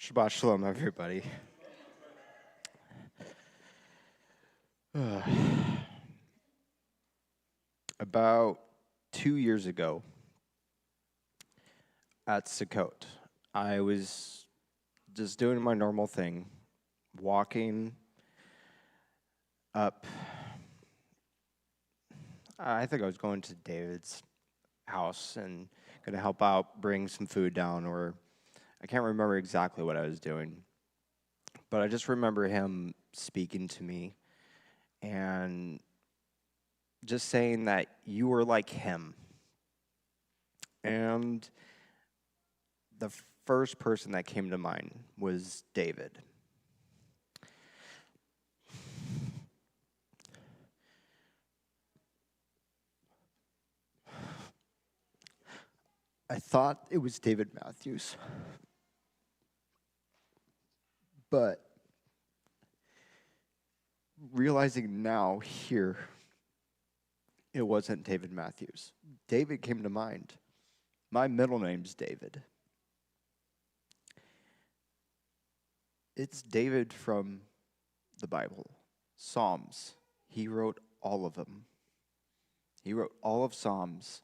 Shabbat shalom, everybody. About 2 years ago at Sukkot, I was just doing my normal thing, walking up. I think I was going to David's house and going to help out bring some food down, or I can't remember exactly what I was doing. But I just remember him speaking to me and just saying that you were like him. And the first person that came to mind was David. I thought it was David Matthews, but realizing now here, it wasn't David Matthews. David came to mind. My middle name's David. It's David from the Bible, Psalms. He wrote all of them. He wrote all of Psalms.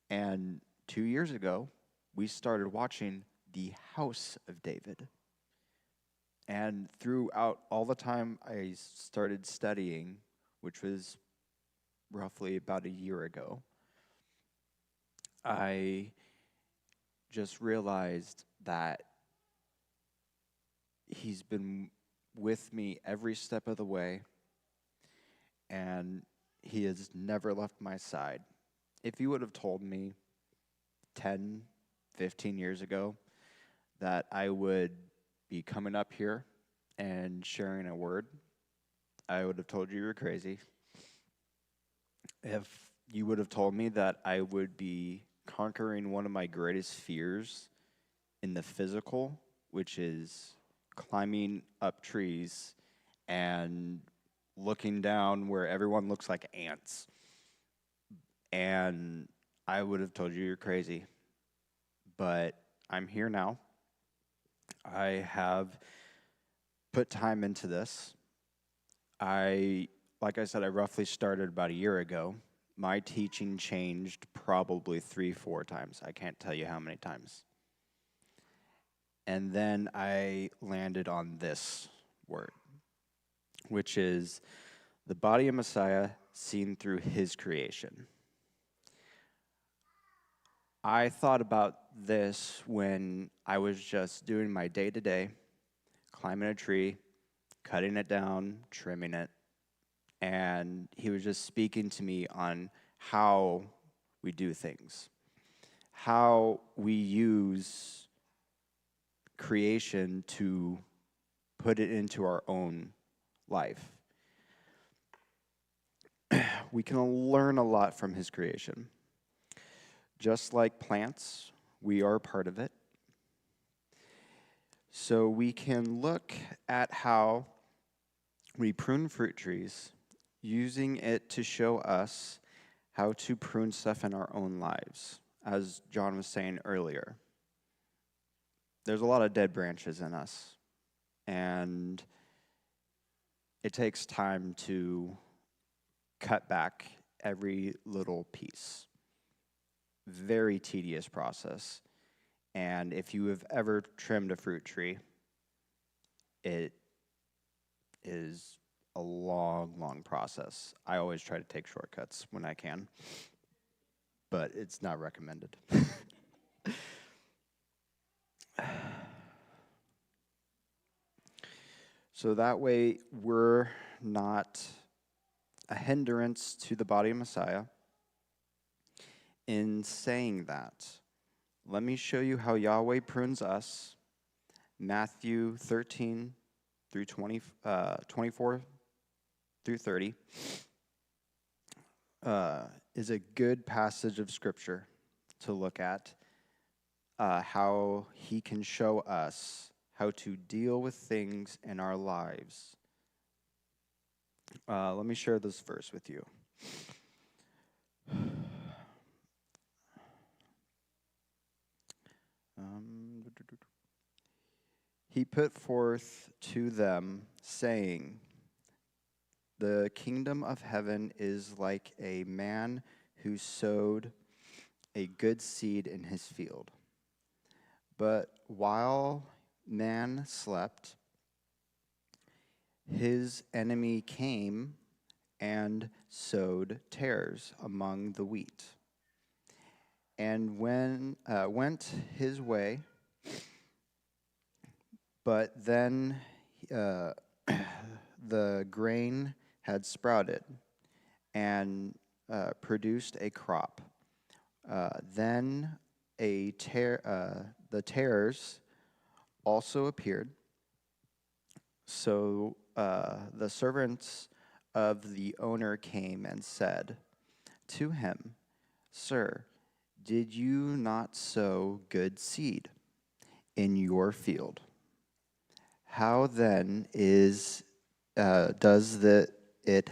And 2 years ago, we started watching The House of David. And throughout all the time I started studying, which was roughly about a year ago, I just realized that he's been with me every step of the way, and he has never left my side. If you would have told me 10, 15 years ago that I would be coming up here and sharing a word, I would have told you were crazy. If you would have told me that I would be conquering one of my greatest fears in the physical, which is climbing up trees and looking down where everyone looks like ants, and I would have told you you're crazy. But I'm here now. I have put time into this. Like I said, I roughly started about a year ago. My teaching changed probably 3-4 times. I can't tell you how many times. And then I landed on this word, which is the body of Messiah seen through his creation. I thought about this when I was just doing my day-to-day, climbing a tree, cutting it down, trimming it, and he was just speaking to me on how we do things, how we use creation to put it into our own life. We can learn a lot from his creation. Just like plants, we are part of it. So we can look at how we prune fruit trees, using it to show us how to prune stuff in our own lives, as John was saying earlier. There's a lot of dead branches in us, and it takes time to cut back every little piece. Very tedious process. And if you have ever trimmed a fruit tree, it is a long, long process. I always try to take shortcuts when I can, but it's not recommended. So that way, we're not a hindrance to the body of Messiah. In saying that, let me show you how Yahweh prunes us. Matthew 13 through 24 through 30 is a good passage of Scripture to look at how he can show us how to deal with things in our lives. Let me share this verse with you. he put forth to them, saying, "The kingdom of heaven is like a man who sowed a good seed in his field. But while man slept, his enemy came and sowed tares among the wheat, and went his way. But then the grain had sprouted and produced a crop. Then the tares also appeared. So the servants of the owner came and said to him, 'Sir, did you not sow good seed in your field? How then does it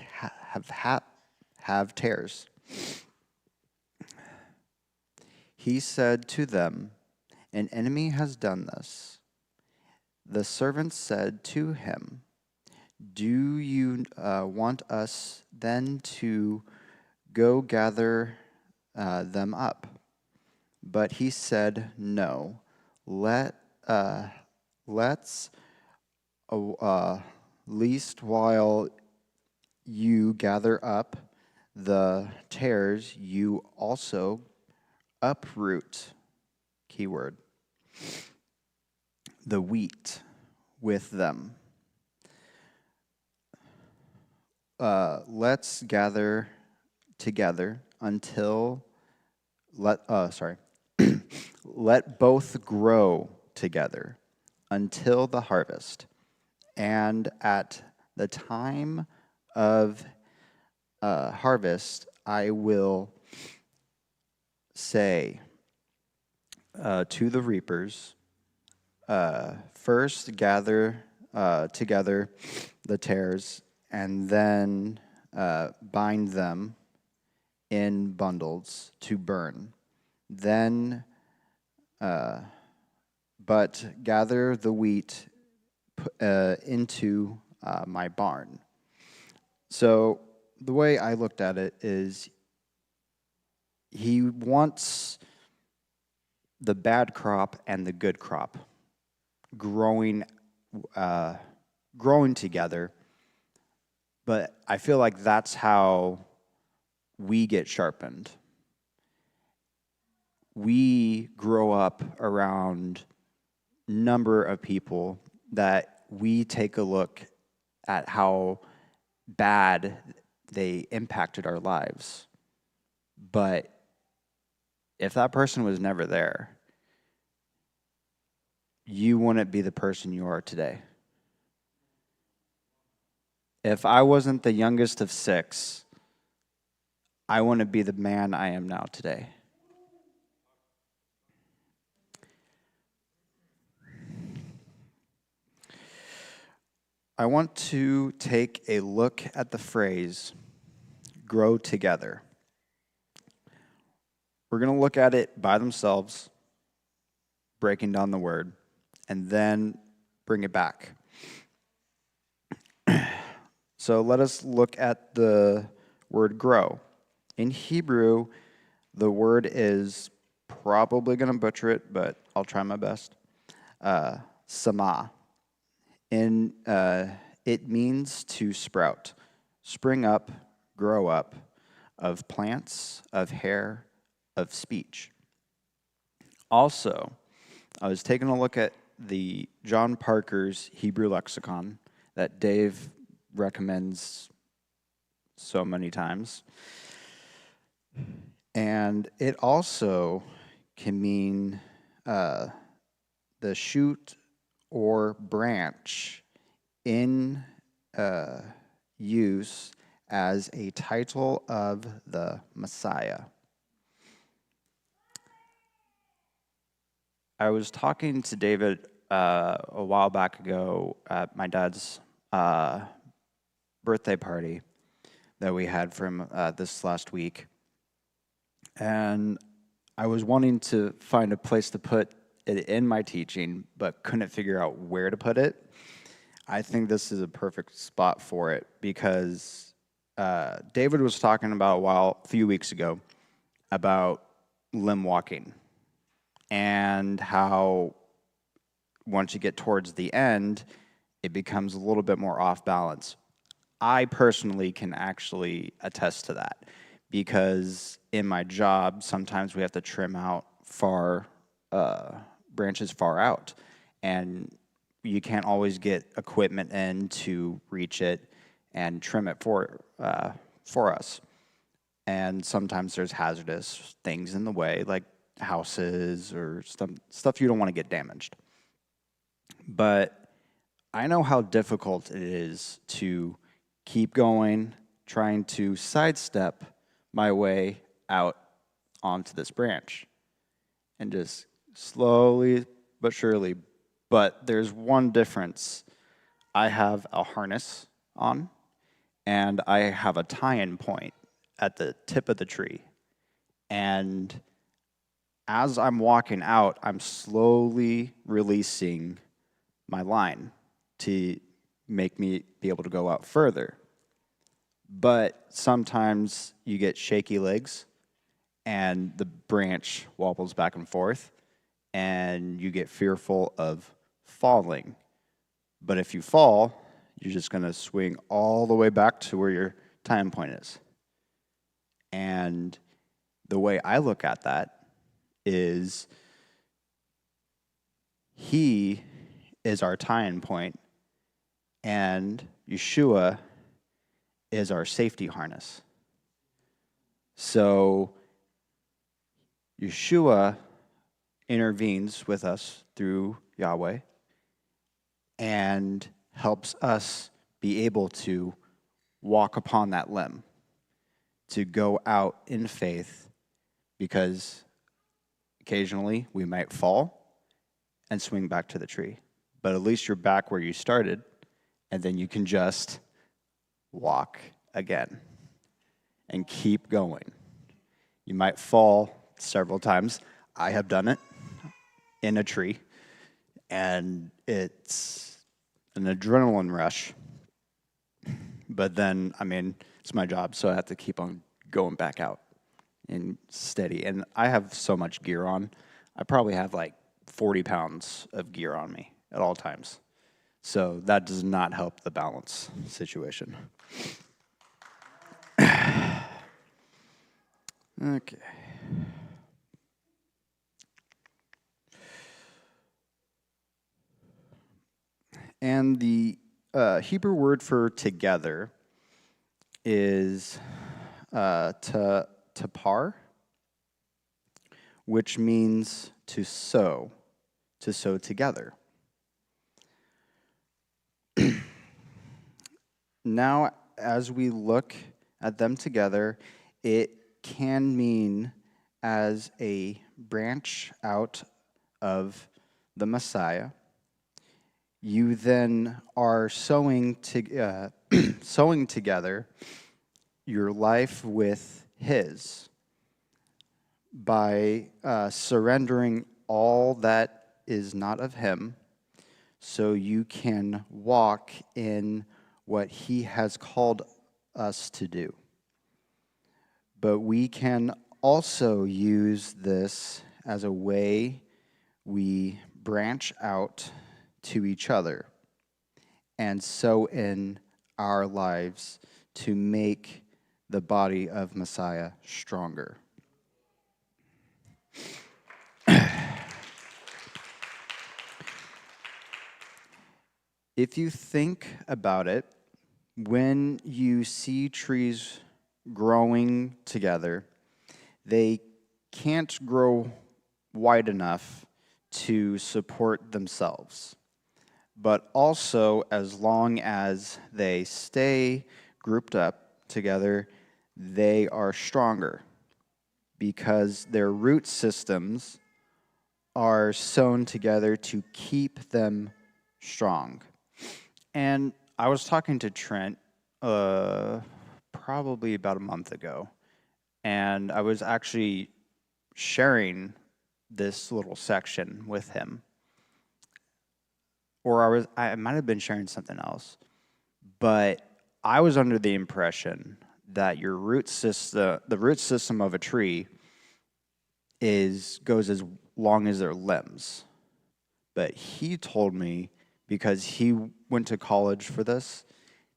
have tares?' He said to them, 'An enemy has done this.' The servants said to him, 'Do you want us then to go gather them up?' But he said, 'No, let's least while you gather up the tares, you also uproot," keyword, "the wheat with them. Let's gather together let both grow together until the harvest. And at the time of harvest, I will say to the reapers, first gather together the tares, and then bind them in bundles to burn. Then, but gather the wheat into my barn." So the way I looked at it is he wants the bad crop and the good crop growing together. But I feel like that's how we get sharpened. We grow up around a number of people that we take a look at how bad they impacted our lives. But if that person was never there, you wouldn't be the person you are today. If I wasn't the youngest of 6, I wouldn't be the man I am now today. I want to take a look at the phrase, grow together. We're going to look at it by themselves, breaking down the word, and then bring it back. So let us look at the word grow. In Hebrew, the word is, probably going to butcher it, but I'll try my best, sama. It means to sprout, spring up, grow up, of plants, of hair, of speech. Also, I was taking a look at the John Parker's Hebrew lexicon that Dave recommends so many times. And it also can mean the shoot or branch in use as a title of the Messiah. I was talking to David a while back ago at my dad's birthday party that we had from this last week. And I was wanting to find a place to put it in my teaching, but couldn't figure out where to put it. I think this is a perfect spot for it because David was talking about a few weeks ago about limb walking and how once you get towards the end, it becomes a little bit more off balance. I personally can actually attest to that because in my job, sometimes we have to trim out branches far out, and you can't always get equipment in to reach it and trim it for us. And sometimes there's hazardous things in the way, like houses or stuff you don't want to get damaged. But I know how difficult it is to keep going, trying to sidestep my way out onto this branch. And just slowly but surely. But there's one difference. I have a harness on, and I have a tie-in point at the tip of the tree. And as I'm walking out, I'm slowly releasing my line to make me be able to go out further. But sometimes you get shaky legs and the branch wobbles back and forth and you get fearful of falling. But if you fall, you're just going to swing all the way back to where your time point is. And the way I look at that is he is our tie-in point, and Yeshua is our safety harness. So Yeshua intervenes with us through Yahweh and helps us be able to walk upon that limb, to go out in faith, because occasionally we might fall and swing back to the tree. But at least you're back where you started, and then you can just walk again and keep going. You might fall several times. I have done it in a tree, and it's an adrenaline rush. But then, it's my job, so I have to keep on going back out and steady. And I have so much gear on. I probably have like 40 pounds of gear on me at all times. So that does not help the balance situation. Okay. And the Hebrew word for together is tapar, which means to sew together. Now, as we look at them together, it can mean as a branch out of the Messiah. You then are sewing together your life with His by surrendering all that is not of Him, so you can walk in what He has called us to do. But we can also use this as a way we branch out to each other and sow in our lives to make the body of Messiah stronger. If you think about it, when you see trees growing together, they can't grow wide enough to support themselves. But also, as long as they stay grouped up together, they are stronger because their root systems are sewn together to keep them strong. And I was talking to Trent probably about a month ago, and I was actually sharing this little section with him. Or I might have been sharing something else. But I was under the impression that the root system of a tree goes as long as their limbs. But he told me, because he went to college for this,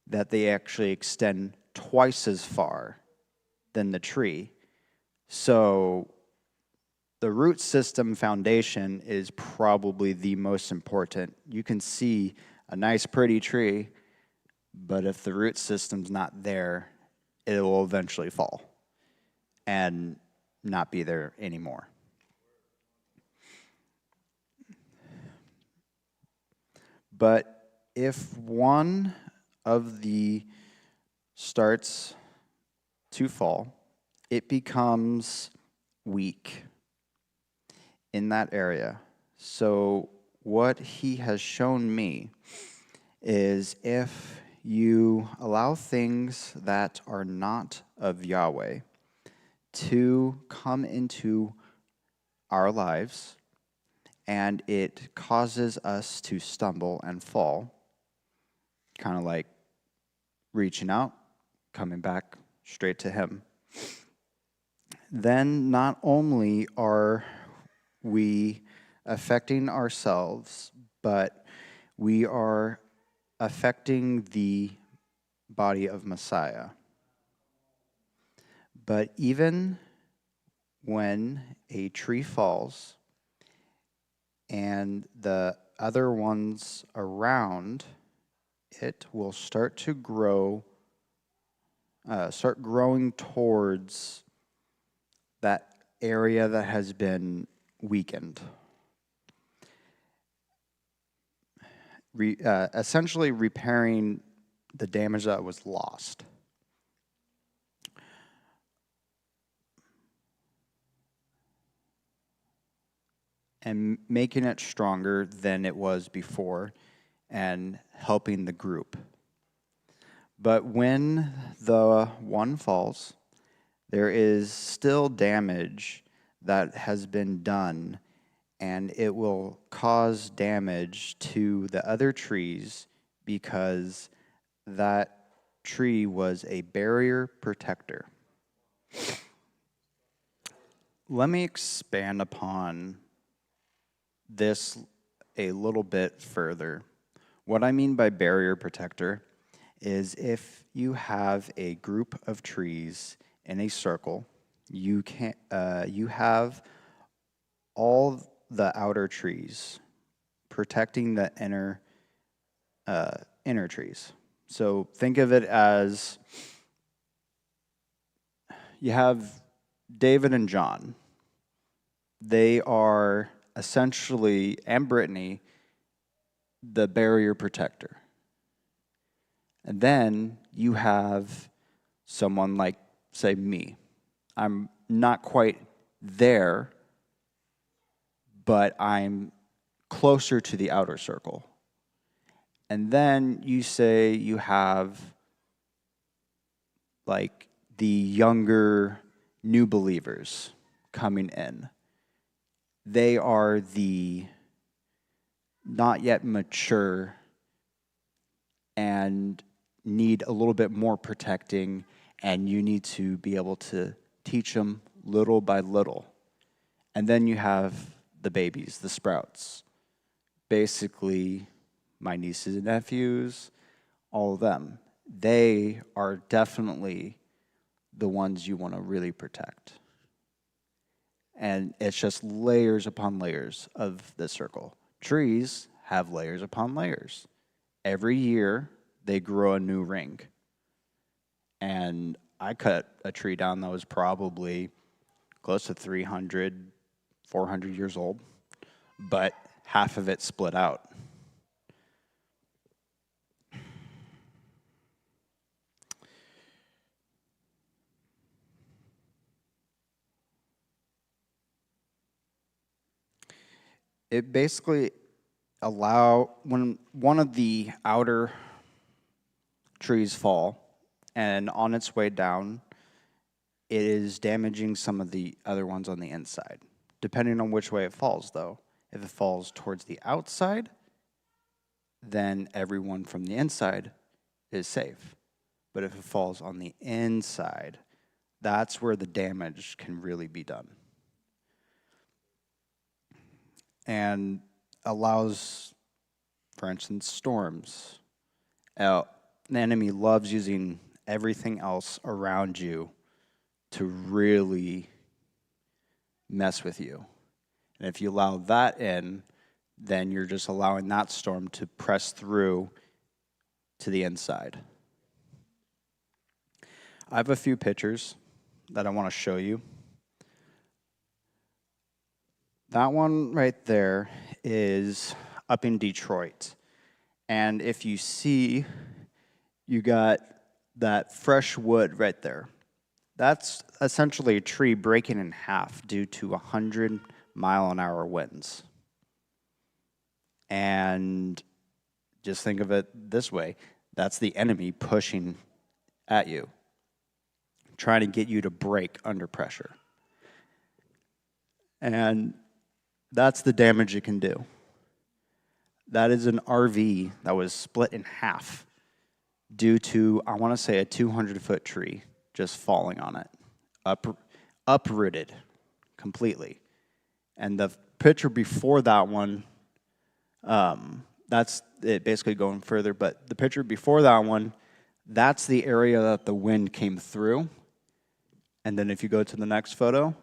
that they actually extend twice as far than the tree. So the root system foundation is probably the most important. You can see a nice, pretty tree, but if the root system's not there, it will eventually fall and not be there anymore. But if one of the starts to fall, it becomes weak in that area. So what he has shown me is if you allow things that are not of Yahweh to come into our lives, and it causes us to stumble and fall, kind of like reaching out, coming back straight to him, then not only are we affecting ourselves, but we are affecting the body of Messiah. But even when a tree falls and the other ones around it will start to grow, start growing towards that area that has been weakened. Essentially repairing the damage that was lost. And making it stronger than it was before and helping the group. But when the one falls, there is still damage that has been done, and it will cause damage to the other trees because that tree was a barrier protector. Let me expand upon this a little bit further. What I mean by barrier protector is if you have a group of trees in a circle, you have all the outer trees protecting the inner trees. So think of it as you have David and John. They are essentially, and Brittany, the barrier protector. And then you have someone like, say, me. I'm not quite there, but I'm closer to the outer circle. And then you say you have like the younger new believers coming in. They are the not yet mature and need a little bit more protecting, and you need to be able to teach them little by little. And then you have the babies, the sprouts. Basically, my nieces and nephews, all of them. They are definitely the ones you want to really protect. And it's just layers upon layers of the circle. Trees have layers upon layers. Every year, they grow a new ring. And I cut a tree down that was probably close to 300, 400 years old, but half of it split out. It basically when one of the outer trees fall and on its way down, it is damaging some of the other ones on the inside. depending on which way it falls, though. If it falls towards the outside, then everyone from the inside is safe. But if it falls on the inside, that's where the damage can really be done. And allows, for instance, storms. The enemy loves using everything else around you to really mess with you. And if you allow that in, then you're just allowing that storm to press through to the inside. I have a few pictures that I want to show you. That one right there is up in Detroit. And if you see, you got that fresh wood right there. That's essentially a tree breaking in half due to 100-mile-an-hour winds. And just think of it this way. That's the enemy pushing at you, trying to get you to break under pressure. And that's the damage it can do. That is an RV that was split in half due to, I want to say, a 200-foot tree just falling on it, uprooted completely. And the picture before that one, that's it basically going further, but the picture before that one, that's the area that the wind came through. And then if you go to the next photo,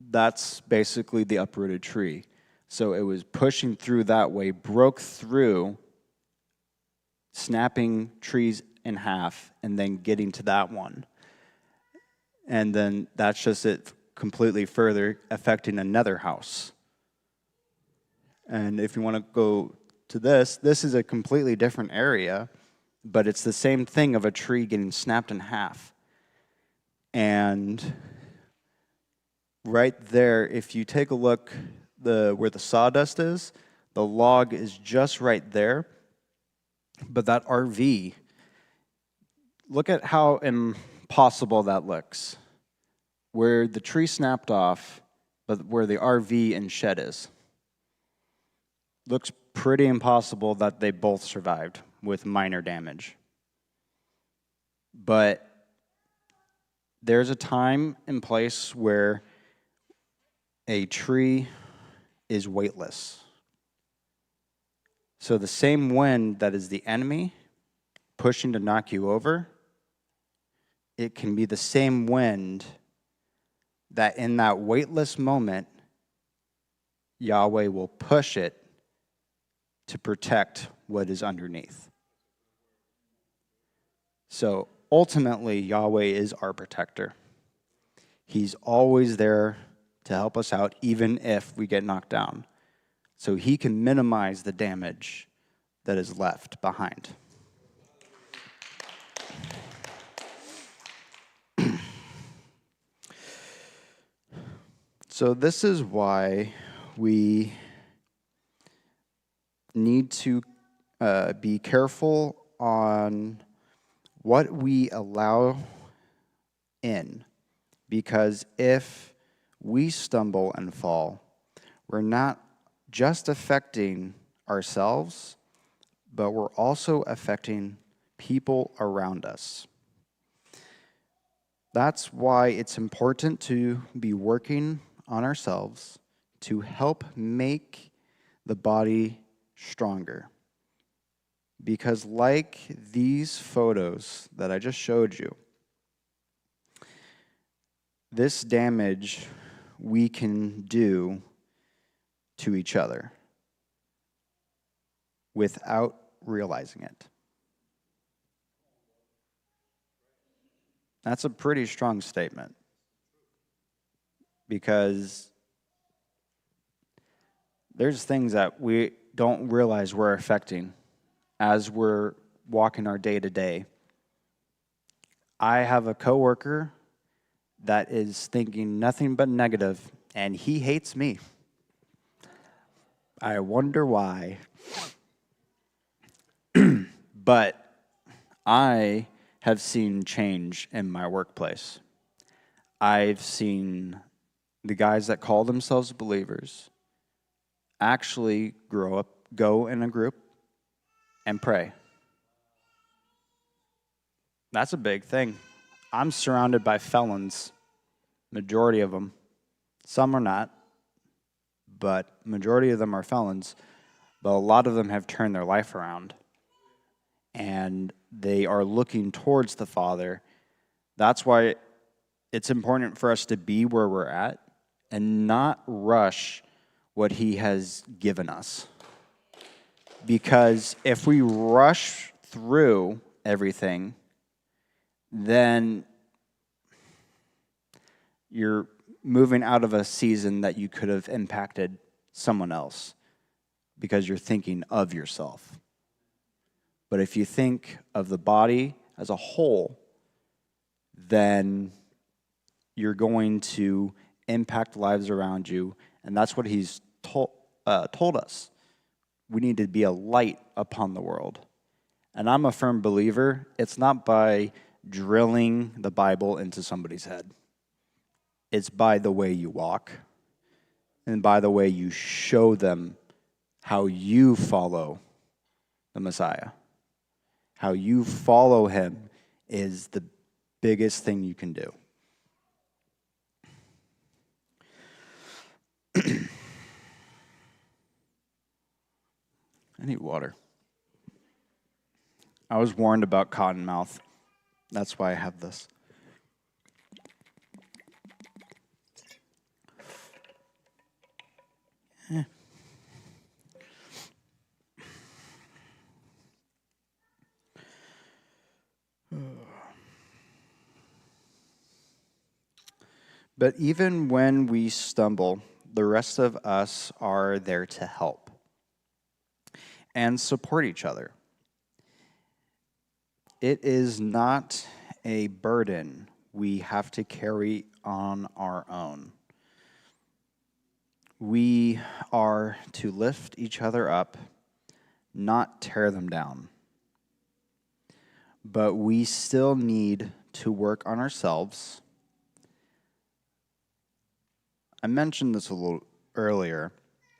that's basically the uprooted tree. So it was pushing through that way, broke through, snapping trees in half, and then getting to that one. And then that's just it completely further affecting another house. And if you want to go to this is a completely different area, but it's the same thing of a tree getting snapped in half. And right there, if you take a look where the sawdust is, the log is just right there. But that RV, look at how impossible that looks. Where the tree snapped off, but where the RV and shed is. Looks pretty impossible that they both survived with minor damage. But there's a time and place where a tree is weightless. So the same wind that is the enemy pushing to knock you over, it can be the same wind that in that weightless moment, Yahweh will push it to protect what is underneath. So ultimately, Yahweh is our protector. He's always there to help us out, even if we get knocked down. So he can minimize the damage that is left behind. So this is why we need to be careful on what we allow in. Because if we stumble and fall, we're not just affecting ourselves, but we're also affecting people around us. That's why it's important to be working on ourselves to help make the body stronger. Because like these photos that I just showed you, this damage we can do to each other without realizing it. That's a pretty strong statement, because there's things that we don't realize we're affecting as we're walking our day to day. I have a coworker that is thinking nothing but negative, and he hates me. I wonder why. But I have seen change in my workplace. I've seen the guys that call themselves believers actually go in a group and pray. That's a big thing. I'm surrounded by felons, majority of them. Some are not, but majority of them are felons. But a lot of them have turned their life around, and they are looking towards the Father. That's why it's important for us to be where we're at and not rush what He has given us. Because if we rush through everything, then you're moving out of a season that you could have impacted someone else because you're thinking of yourself. But if you think of the body as a whole, then you're going to impact lives around you, and that's what He's told us. We need to be a light upon the world. And I'm a firm believer, it's not by drilling the Bible into somebody's head. It's by the way you walk and by the way you show them how you follow the Messiah. How you follow Him is the biggest thing you can do. I need water. I was warned about cottonmouth. That's why I have this. But even when we stumble, the rest of us are there to help and support each other. It is not a burden we have to carry on our own. We are to lift each other up, not tear them down. But we still need to work on ourselves. I mentioned this a little earlier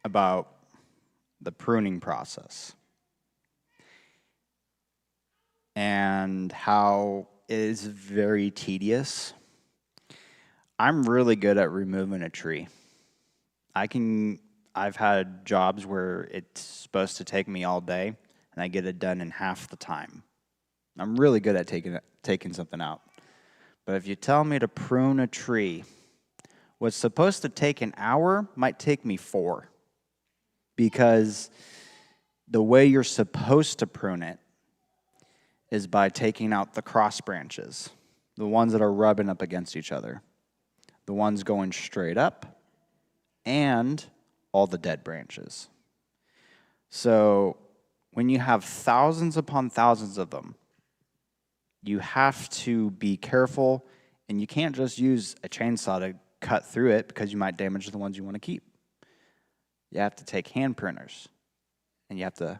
about the pruning process and how it is very tedious. I'm really good at removing a tree. I've had jobs where it's supposed to take me all day, and I get it done in half the time. I'm really good at taking something out. But if you tell me to prune a tree, what's supposed to take an hour might take me 4. Because the way you're supposed to prune it is by taking out the cross branches, the ones that are rubbing up against each other, the ones going straight up, and all the dead branches. So when you have thousands upon thousands of them, you have to be careful, and you can't just use a chainsaw to cut through it because you might damage the ones you want to keep. You have to take hand pruners, and you have to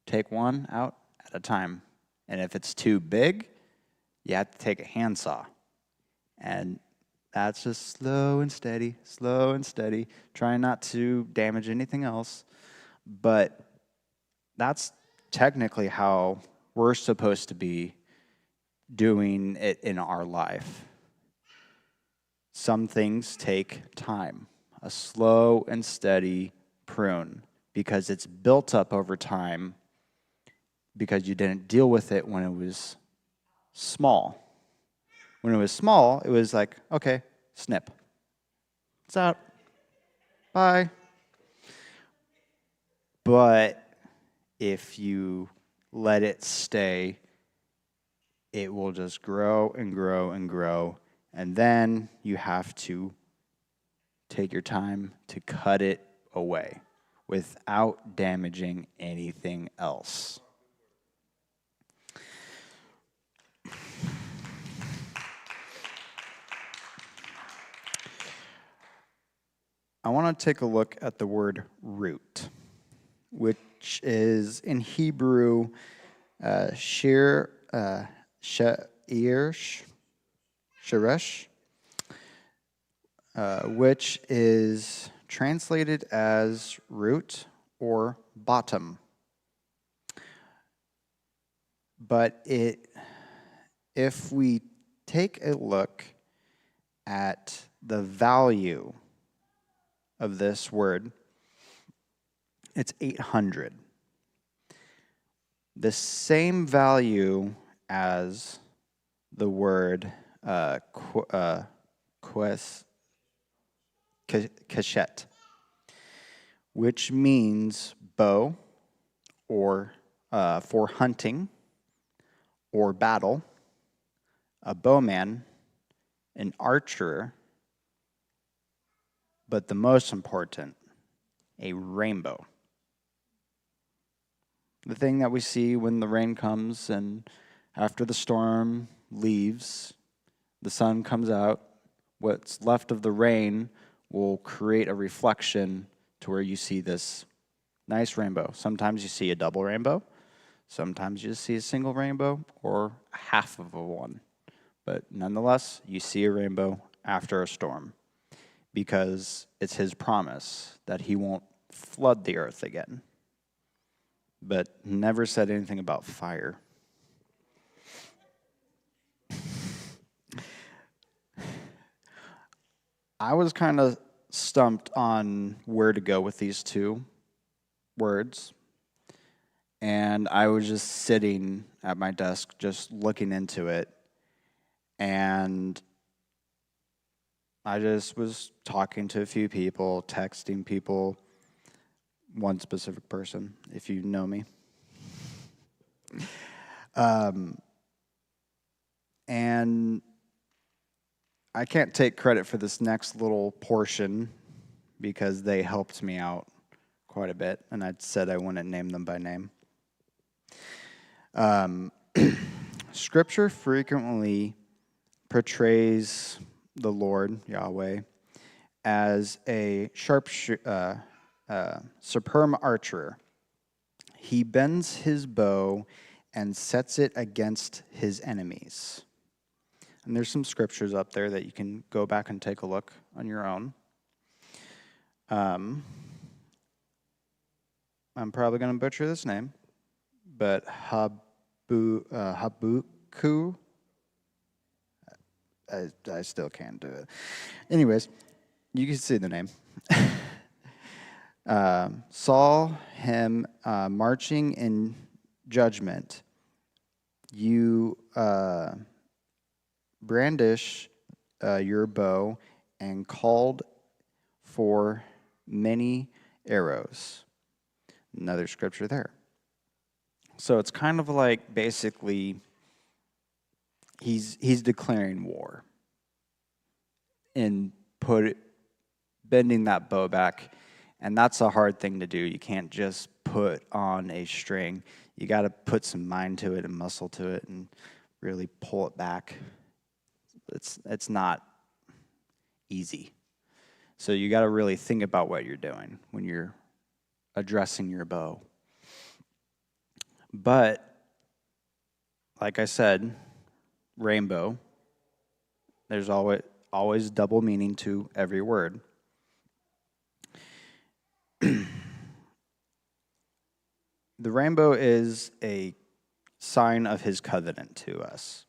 take one out at a time. And if it's too big, you have to take a handsaw. And that's just slow and steady, trying not to damage anything else. But that's technically how we're supposed to be doing it in our life. Some things take time, a slow and steady prune, because it's built up over time because you didn't deal with it when it was small. When it was small, it was like, okay, snip. It's out. Bye. But if you let it stay, it will just grow and grow and grow. And then you have to take your time to cut it away without damaging anything else. I want to take a look at the word root, which is in Hebrew sheresh. which is translated as root or bottom. But if we take a look at the value of this word, it's 800. The same value as the word cachet, which means bow or for hunting or battle, a bowman, an archer, but the most important, a rainbow. The thing that we see when the rain comes and after the storm leaves, the sun comes out, what's left of the rain will create a reflection to where you see this nice rainbow. Sometimes you see a double rainbow. Sometimes you just see a single rainbow or half of a one. But nonetheless, you see a rainbow after a storm because it's his promise that he won't flood the earth again. But never said anything about fire. I was kind of stumped on where to go with these two words. And I was just sitting at my desk, just looking into it. And I just was talking to a few people, texting people, one specific person, if you know me. And I can't take credit for this next little portion because they helped me out quite a bit, and I said I wouldn't name them by name. Scripture frequently portrays the Lord, Yahweh, as a superb archer. He bends his bow and sets it against his enemies. And there's some scriptures up there that you can go back and take a look on your own. I'm probably going to butcher this name, but Habakkuk. I still can't do it. Anyways, you can see the name. Saw him marching in judgment. You brandish your bow and called for many arrows. Another scripture there. So it's kind of like basically he's declaring war and bending that bow back. And that's a hard thing to do. You can't just put on a string. You got to put some mind to it and muscle to it and really pull it back. It's not easy. So you got to really think about what you're doing when you're addressing your bow. But, like I said, rainbow, there's always double meaning to every word. The rainbow is a sign of his covenant to us.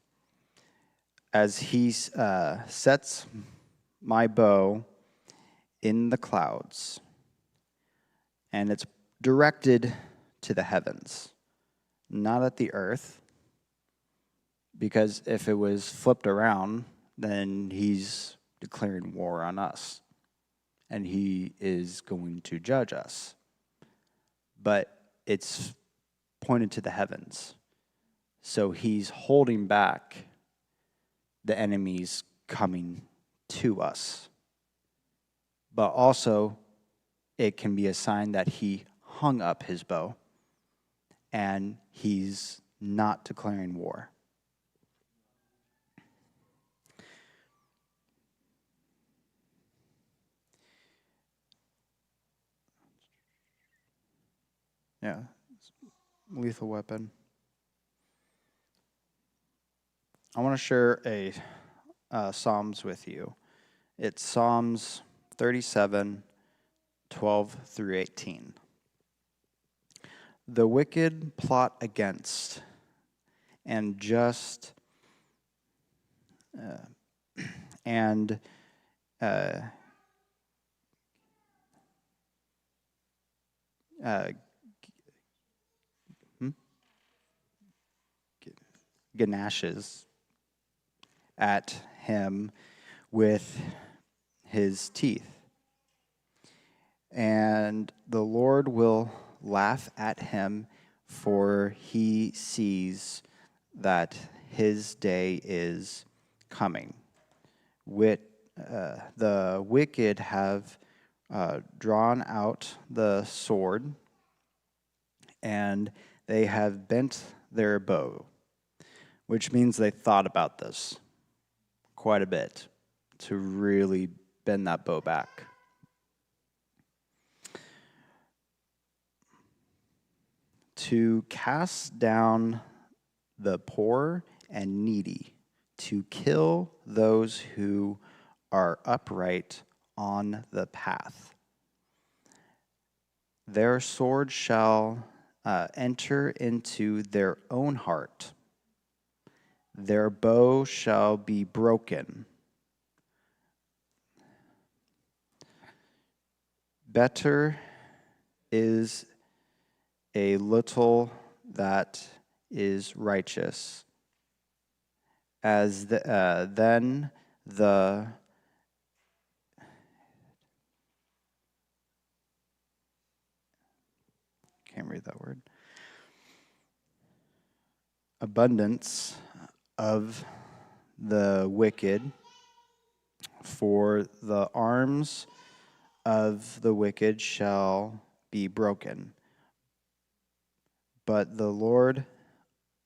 As he sets my bow in the clouds, and it's directed to the heavens, not at the earth, because if it was flipped around, then he's declaring war on us, and he is going to judge us. But it's pointed to the heavens, so he's holding back the enemies coming to us. But also, it can be a sign that he hung up his bow and he's not declaring war. Yeah, lethal weapon. I want to share a Psalms with you. It's Psalms 37, 12 through 18. The wicked plot against and just and ganashes at him with his teeth. And the Lord will laugh at him, for he sees that his day is coming. The wicked have drawn out the sword, and they have bent their bow, which means they thought about this quite a bit to really bend that bow back. To cast down the poor and needy, to kill those who are upright on the path. Their sword shall enter into their own heart. Their bow shall be broken. Better is a little that is righteous, then the can't read that word. Abundance of the wicked, for the arms of the wicked shall be broken. But the Lord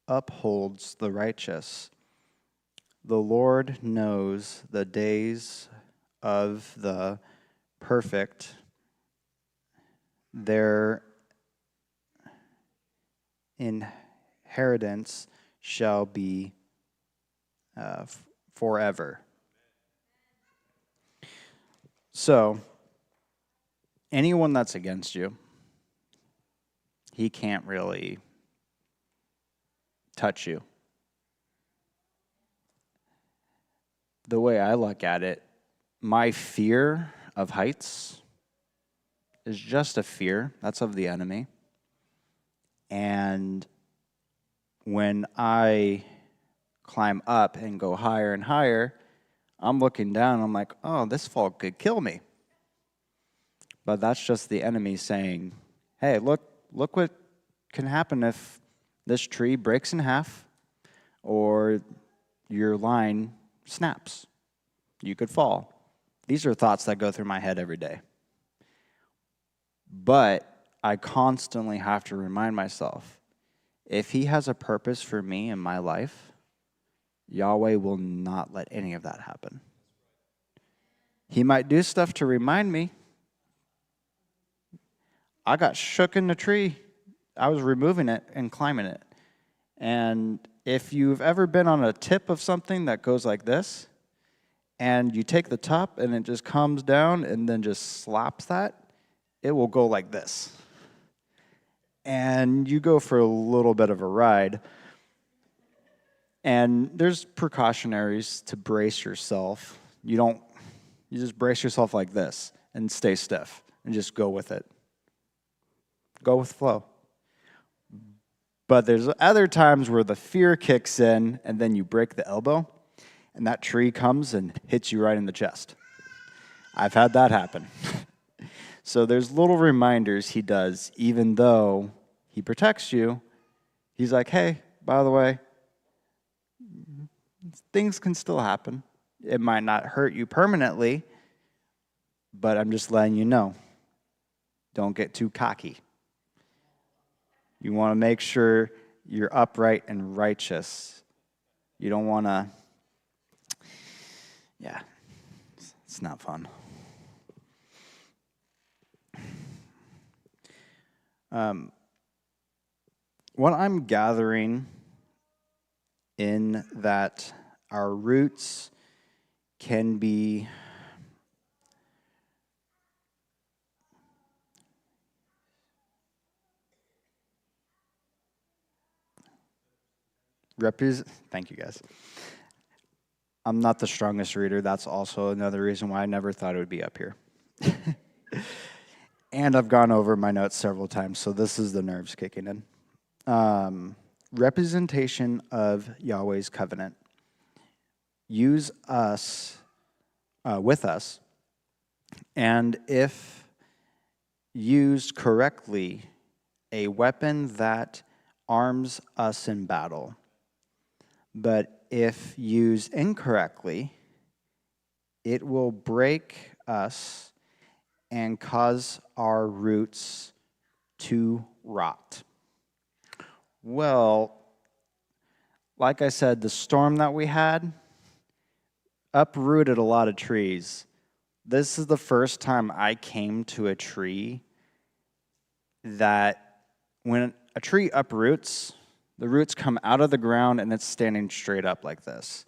upholds the righteous. The Lord knows the days of the perfect. Their inheritance shall be forever. So, anyone that's against you, he can't really touch you. The way I look at it, my fear of heights is just a fear. That's of the enemy. And when I climb up and go higher and higher, I'm looking down and I'm like, oh, this fall could kill me. But that's just the enemy saying, hey, look what can happen if this tree breaks in half or your line snaps. You could fall. These are thoughts that go through my head every day. But I constantly have to remind myself, if he has a purpose for me in my life, Yahweh will not let any of that happen. He might do stuff to remind me. I got shook in the tree. I was removing it and climbing it. And if you've ever been on a tip of something that goes like this, and you take the top and it just comes down and then just slaps that, it will go like this. And you go for a little bit of a ride. And there's precautionaries to brace yourself. You just brace yourself like this and stay stiff and just go with it. Go with flow. But there's other times where the fear kicks in and then you break the elbow and that tree comes and hits you right in the chest. I've had that happen. So there's little reminders he does, even though he protects you. He's like, hey, by the way, things can still happen. It might not hurt you permanently, but I'm just letting you know. Don't get too cocky. You want to make sure you're upright and righteous. You don't want to, it's not fun. What I'm gathering in that our roots can be Thank you, guys. I'm not the strongest reader. That's also another reason why I never thought it would be up here. And I've gone over my notes several times, so this is the nerves kicking in. Representation of Yahweh's covenant. Use us, with us, and if used correctly, a weapon that arms us in battle. But if used incorrectly, it will break us and cause our roots to rot. Well, like I said, the storm that we had uprooted a lot of trees. This is the first time I came to a tree that when a tree uproots, the roots come out of the ground and it's standing straight up like this.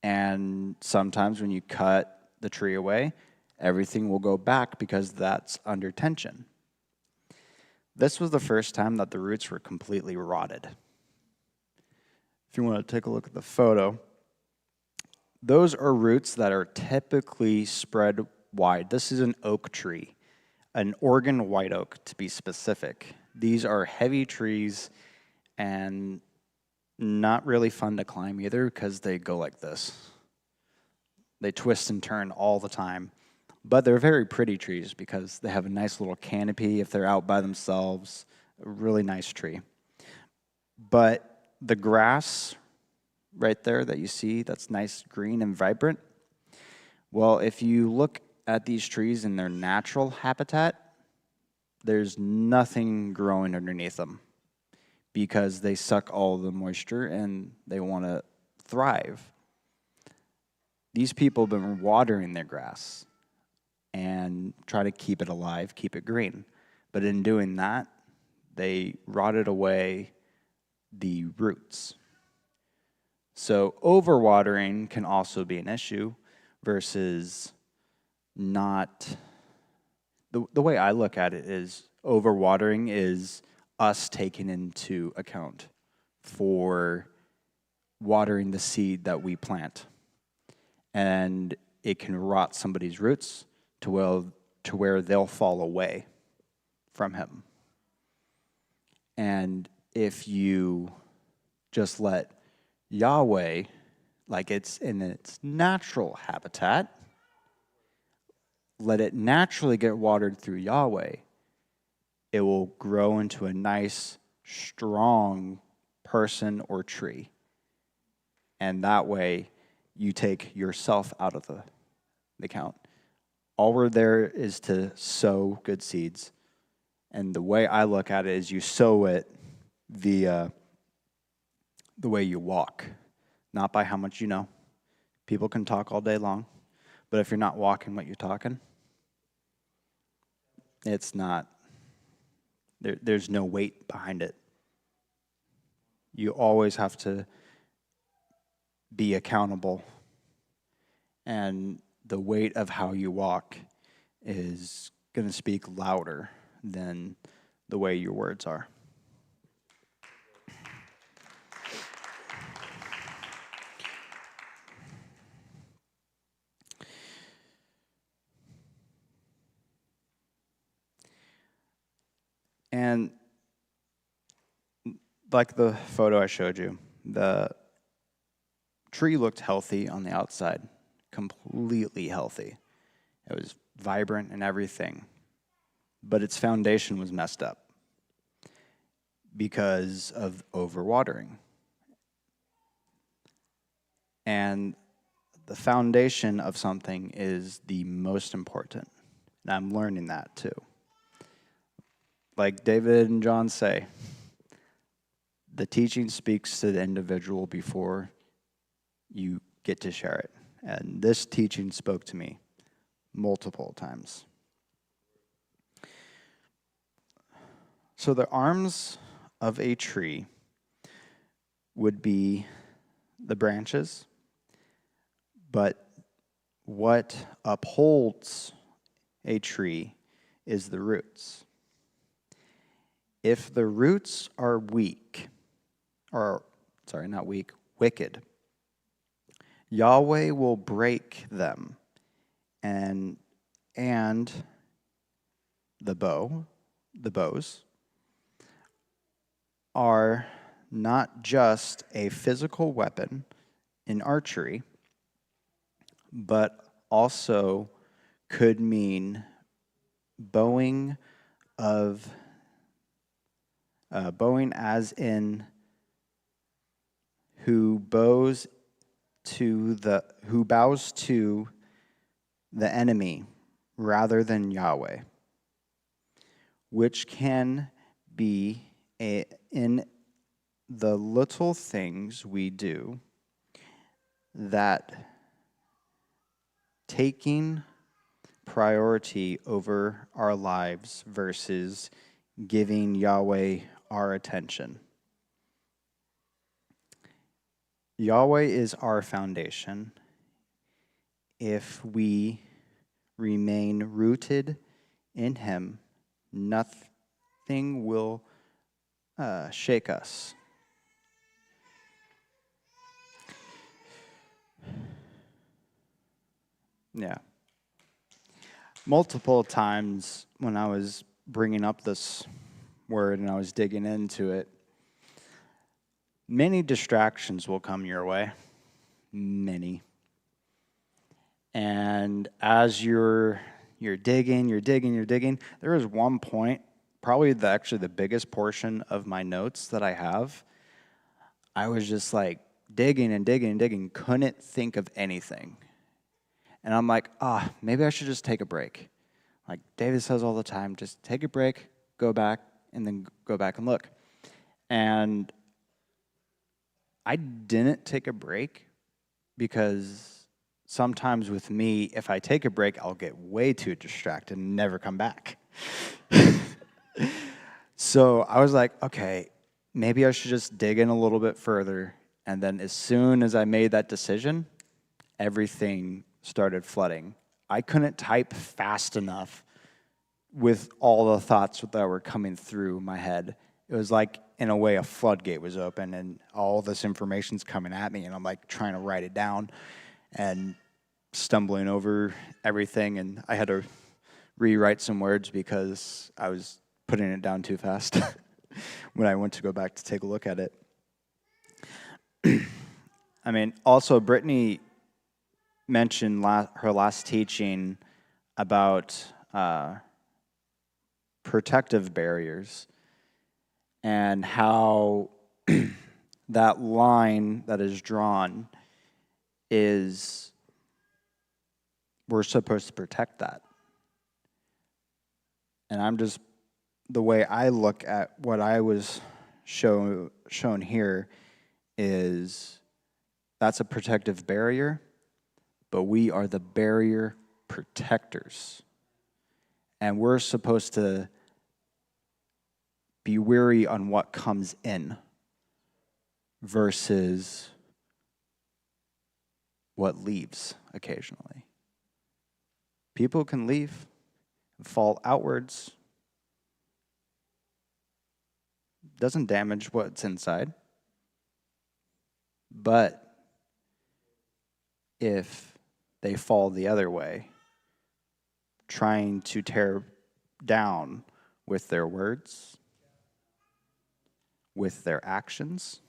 And sometimes when you cut the tree away, everything will go back because that's under tension. This was the first time that the roots were completely rotted. If you want to take a look at the photo, those are roots that are typically spread wide. This is an oak tree, an Oregon white oak to be specific. These are heavy trees and not really fun to climb either because they go like this. They twist and turn all the time. But they're very pretty trees because they have a nice little canopy if they're out by themselves. A really nice tree. But the grass right there that you see, that's nice, green, and vibrant. Well, if you look at these trees in their natural habitat, there's nothing growing underneath them because they suck all the moisture and they want to thrive. These people have been watering their grass and try to keep it alive, keep it green. But in doing that, they rotted away the roots. So overwatering can also be an issue versus not. The way I look at it is overwatering is us taking into account for watering the seed that we plant. And it can rot somebody's roots to where they'll fall away from him. And if you just let Yahweh, like it's in its natural habitat, let it naturally get watered through Yahweh, it will grow into a nice, strong person or tree. And that way, you take yourself out of the count. All we're there is to sow good seeds. And the way I look at it is you sow it via the way you walk, not by how much you know. People can talk all day long, but if you're not walking what you're talking, it's not, there's no weight behind it. You always have to be accountable. And the weight of how you walk is going to speak louder than the way your words are. And like the photo I showed you, the tree looked healthy on the outside, completely healthy. It was vibrant and everything. But its foundation was messed up because of overwatering. And the foundation of something is the most important. And I'm learning that too. Like David and John say, the teaching speaks to the individual before you get to share it. And this teaching spoke to me multiple times. So the arms of a tree would be the branches, but what upholds a tree is the roots. If the roots are weak, or not weak, wicked. Yahweh will break them, and the bows are not just a physical weapon in archery, but also could mean bowing as in who bows who bows to the enemy rather than Yahweh, which can be in the little things we do that taking priority over our lives versus giving Yahweh our attention. Yahweh is our foundation. If we remain rooted in Him, nothing will shake us. Yeah. Multiple times when I was bringing up this word and I was digging into it, many distractions will come your way. Many. And as you're digging, there was one point, probably actually the biggest portion of my notes that I have, I was just like digging and digging, couldn't think of anything. And I'm like, maybe I should just take a break. Like David says all the time, just take a break, go back, and then go back and look. And I didn't take a break because sometimes with me, if I take a break, I'll get way too distracted and never come back. So I was like, okay, maybe I should just dig in a little bit further. And then as soon as I made that decision, everything started flooding. I couldn't type fast enough with all the thoughts that were coming through my head. It was like, in a way, a floodgate was open and all this information's coming at me and I'm like trying to write it down and stumbling over everything, and I had to rewrite some words because I was putting it down too fast when I went to go back to take a look at it. I mean, also Brittany mentioned her last teaching about protective barriers and how that line that is drawn is we're supposed to protect that. And I'm just, the way I look at what I was shown here is that's a protective barrier, but we are the barrier protectors. And we're supposed to be wary on what comes in versus what leaves occasionally. People can leave and fall outwards. Doesn't damage what's inside. But if they fall the other way, trying to tear down with their words, with their actions,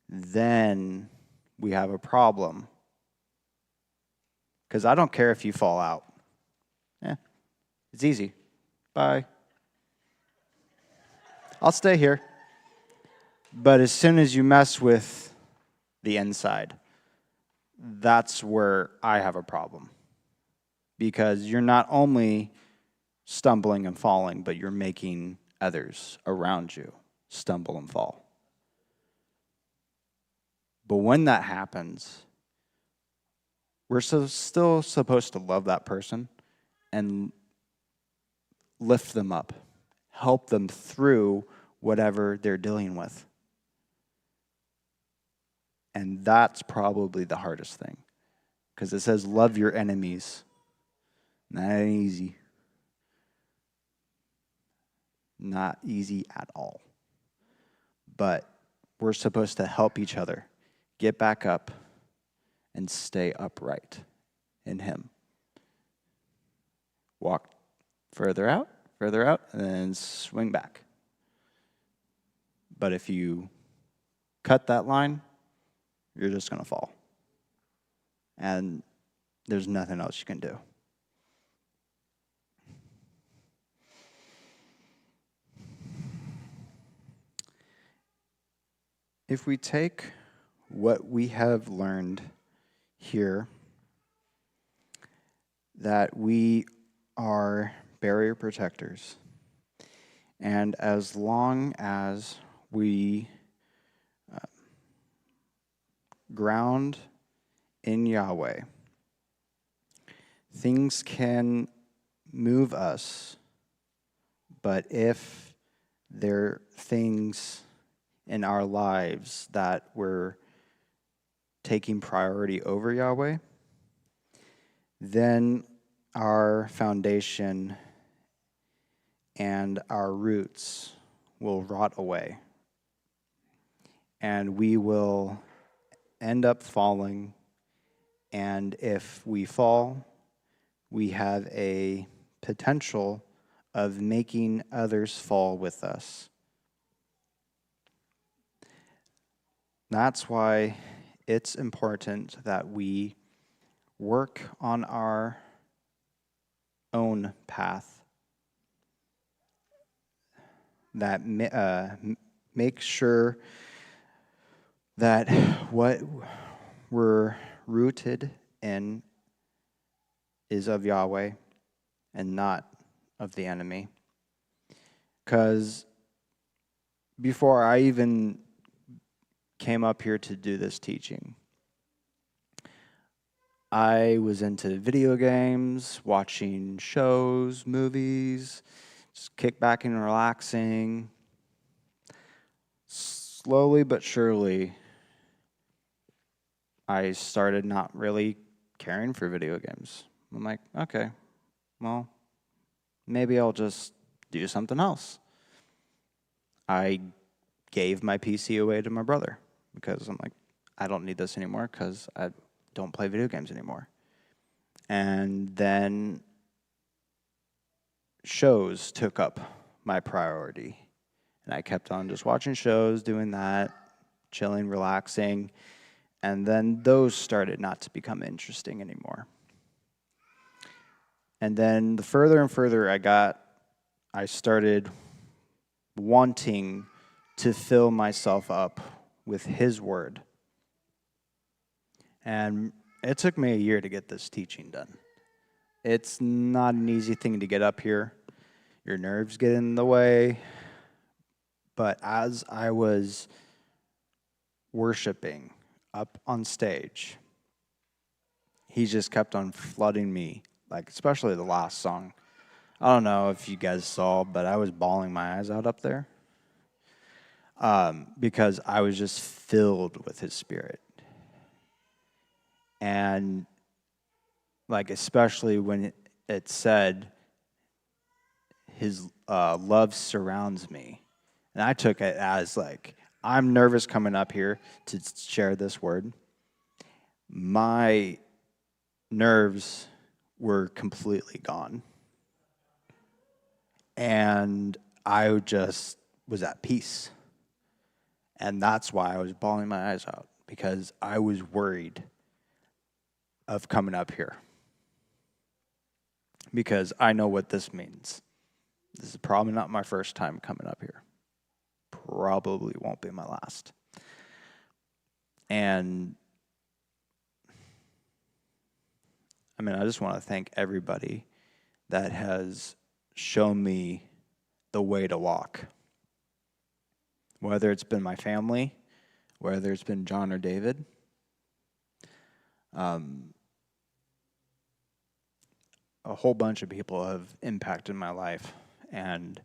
then we have a problem. Because I don't care if you fall out. It's easy. Bye. I'll stay here. But as soon as you mess with the inside, that's where I have a problem. Because you're not only stumbling and falling, but you're making others around you stumble and fall. But when that happens, we're still supposed to love that person and lift them up, help them through whatever they're dealing with. And that's probably the hardest thing. Because it says, love your enemies. That ain't easy. Not easy at all. But we're supposed to help each other get back up and stay upright in Him. Walk further out, and then swing back. But if you cut that line, you're just going to fall. And there's nothing else you can do. If we take what we have learned here, that we are barrier protectors, and as long as we ground in Yahweh, things can move us, but if there are things in our lives that we're taking priority over Yahweh, then our foundation and our roots will rot away. And we will end up falling. And if we fall, we have a potential of making others fall with us. That's why it's important that we work on our own path, that make sure that what we're rooted in is of Yahweh and not of the enemy. Because before I even came up here to do this teaching, I was into video games, watching shows, movies, just kick back and relaxing. Slowly but surely, I started not really caring for video games. I'm like, okay, well, maybe I'll just do something else. I gave my PC away to my brother because I'm like, I don't need this anymore because I don't play video games anymore. And then shows took up my priority. And I kept on just watching shows, doing that, chilling, relaxing. And then those started not to become interesting anymore. And then the further and further I got, I started wanting to fill myself up with His Word. And it took me a year to get this teaching done. It's not an easy thing to get up here. Your nerves get in the way. But as I was worshiping up on stage, He just kept on flooding me, like especially the last song. I don't know if you guys saw, but I was bawling my eyes out up there because I was just filled with His Spirit. And like especially when it said, His love surrounds me. And I took it as like, I'm nervous coming up here to share this word. My nerves were completely gone. And I just was at peace. And that's why I was bawling my eyes out, because I was worried of coming up here. Because I know what this means. This is probably not my first time coming up here. Probably won't be my last. And I mean, I just want to thank everybody that has shown me the way to walk. Whether it's been my family, whether it's been John or David. A whole bunch of people have impacted my life, and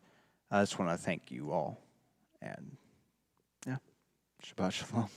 I just want to thank you all. And yeah, Shabbat Shalom.